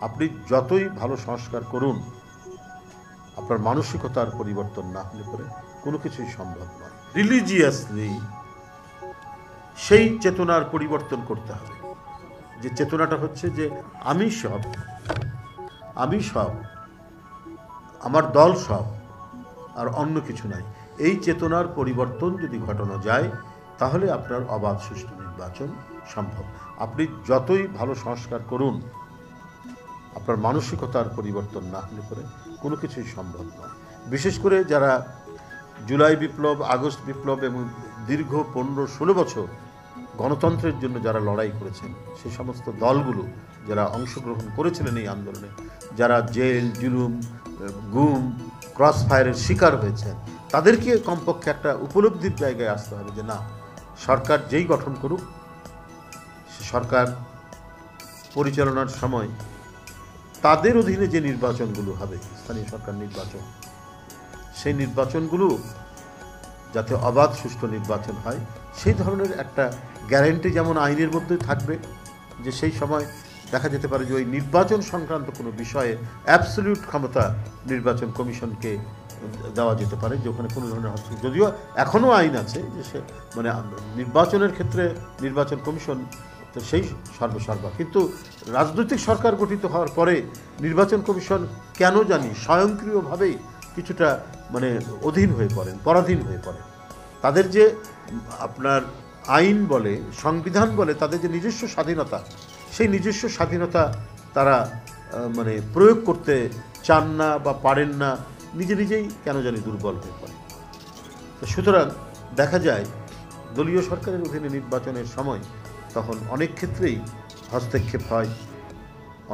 আপনি যতই ভালো সংস্কার করুন, আপনার মানসিকতার পরিবর্তন না হলে পরে কোনো কিছুই সম্ভব নয়। রিলিজিয়াসলি সেই চেতনার পরিবর্তন করতে হবে, যে চেতনাটা হচ্ছে যে আমি সব, আমার দল সব, আর অন্য কিছু নাই। এই চেতনার পরিবর্তন যদি ঘটানো যায় তাহলে আপনার অবাধ সুষ্ঠু নির্বাচন সম্ভব। আপনি যতই ভালো সংস্কার করুন, আপনার মানসিকতার পরিবর্তন না হলে পরে কোনো কিছুই সম্ভব নয়। বিশেষ করে যারা জুলাই বিপ্লব, আগস্ট বিপ্লব এবং দীর্ঘ 15-16 বছর গণতন্ত্রের জন্য যারা লড়াই করেছেন, সেই সমস্ত দলগুলো যারা অংশগ্রহণ করেছিলেন এই আন্দোলনে, যারা জেল, জুলুম, গুম, ক্রস ফায়ারের শিকার হয়েছেন, তাদেরকে কমপক্ষে একটা উপলব্ধির জায়গায় আসতে হবে যে না, সরকার যেই গঠন করুক, সে সরকার পরিচালনার সময় তাদের অধীনে যে নির্বাচনগুলো হবে, স্থানীয় সরকার নির্বাচন, সেই নির্বাচনগুলো যাতে অবাধ সুষ্ঠু নির্বাচন হয়, সেই ধরনের একটা গ্যারান্টি যেমন আইনের মধ্যে থাকবে, যে সেই সময় দেখা যেতে পারে যে ওই নির্বাচন সংক্রান্ত কোনো বিষয়ে অ্যাবসলিউট ক্ষমতা নির্বাচন কমিশনকে দেওয়া যেতে পারে, যে ওখানে কোনো ধরনের হস্তক্ষেপ, যদিও এখনও আইন আছে যে সে মানে নির্বাচনের ক্ষেত্রে নির্বাচন কমিশন তো সেই সর্বসর্বা, কিন্তু রাজনৈতিক সরকার গঠিত হওয়ার পরে নির্বাচন কমিশন কেন জানি স্বয়ংক্রিয়ভাবেই কিছুটা মানে অধীন হয়ে পড়েন, পরাধীন হয়ে পড়েন। তাদের যে আপনার আইন বলে, সংবিধান বলে, তাদের যে নিজস্ব স্বাধীনতা, সেই নিজস্ব স্বাধীনতা তারা মানে প্রয়োগ করতে চান না বা পারেন না, নিজেই কেন জানি দুর্বল হয়ে পড়ে। তো সুতরাং দেখা যায় দলীয় সরকারের অধীনে নির্বাচনের সময় তখন অনেক ক্ষেত্রেই হস্তক্ষেপ হয়,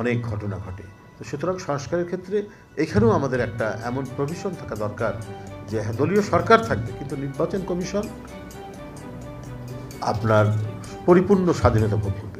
অনেক ঘটনা ঘটে। তো সুতরাং সংস্কারের ক্ষেত্রে এখানেও আমাদের একটা এমন প্রভিশন থাকা দরকার যে হ্যাঁ, দলীয় সরকার থাকবে কিন্তু নির্বাচন কমিশন আপনার পরিপূর্ণ স্বাধীনতা ভোগ করবে।